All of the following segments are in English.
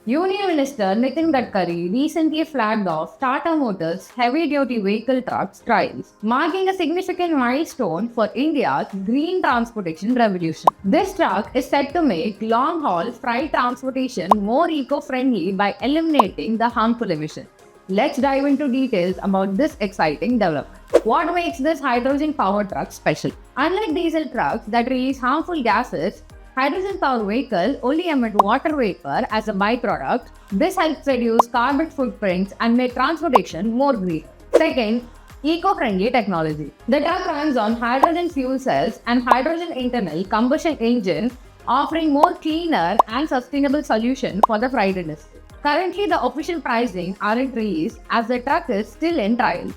Union Minister Nitin Gadkari recently flagged off Tata Motors heavy-duty vehicle trucks trials, marking a significant milestone for India's green transportation revolution. This truck is set to make long-haul freight transportation more eco-friendly by eliminating the harmful emissions. Let's dive into details about this exciting development. What makes this hydrogen-powered truck special? Unlike diesel trucks that release harmful gases, hydrogen powered vehicle only emit water vapor as a byproduct. This helps reduce carbon footprints and make transportation more green. Second, eco-friendly technology. The truck runs on hydrogen fuel cells and hydrogen internal combustion engine, offering more cleaner and sustainable solution for the freight industry. Currently, the official pricing aren't released as the truck is still in trials.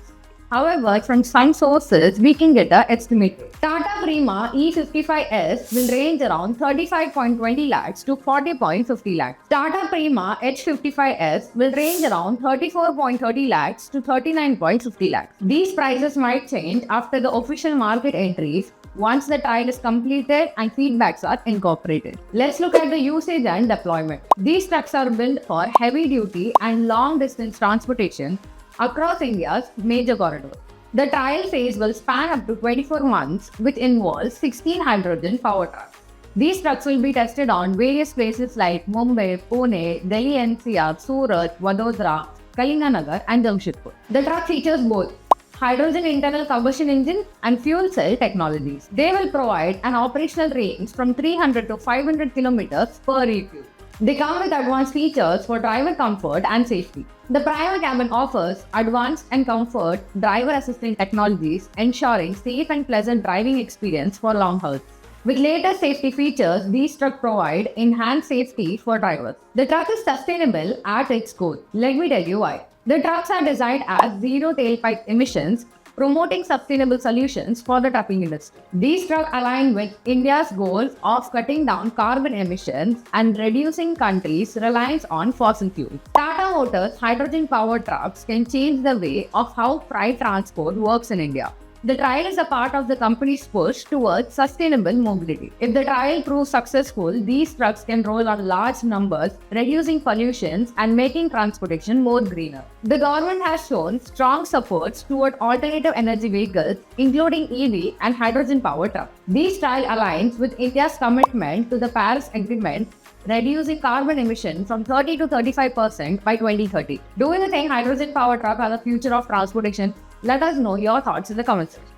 However, from some sources, we can get an estimate. Tata Prima E55S will range around 35.20 lakhs to 40.50 lakhs. Tata Prima H55S will range around 34.30 lakhs to 39.50 lakhs. These prices might change after the official market entries once the trial is completed and feedbacks are incorporated. Let's look at the usage and deployment. These trucks are built for heavy duty and long distance transportation across India's major corridors. The trial phase will span up to 24 months, which involves 16 hydrogen power trucks. These trucks will be tested on various places like Mumbai, Pune, Delhi NCR, Surat, Vadodara, Kalinganagar, and Jamshedpur. The truck features both hydrogen internal combustion engine and fuel cell technologies. They will provide an operational range from 300 to 500 kilometers per refuel. They come with advanced features for driver comfort and safety. The private cabin offers advanced and comfort driver assistant technologies, ensuring safe and pleasant driving experience for long hauls. With latest safety features, these trucks provide enhanced safety for drivers. The truck is sustainable at its core. Let me tell you why. The trucks are designed as zero tailpipe emissions, promoting sustainable solutions for the trucking industry. These trucks align with India's goals of cutting down carbon emissions and reducing countries' reliance on fossil fuels. Tata Motors hydrogen-powered trucks can change the way of how freight transport works in India. The trial is a part of the company's push towards sustainable mobility. If the trial proves successful, these trucks can roll on large numbers, reducing pollution and making transportation more greener. The government has shown strong support toward alternative energy vehicles, including EV and hydrogen-powered trucks. This trial aligns with India's commitment to the Paris Agreement, reducing carbon emission from 30 to 35% by 2030. Do you think hydrogen-powered truck are the future of transportation? Let us know your thoughts in the comments section.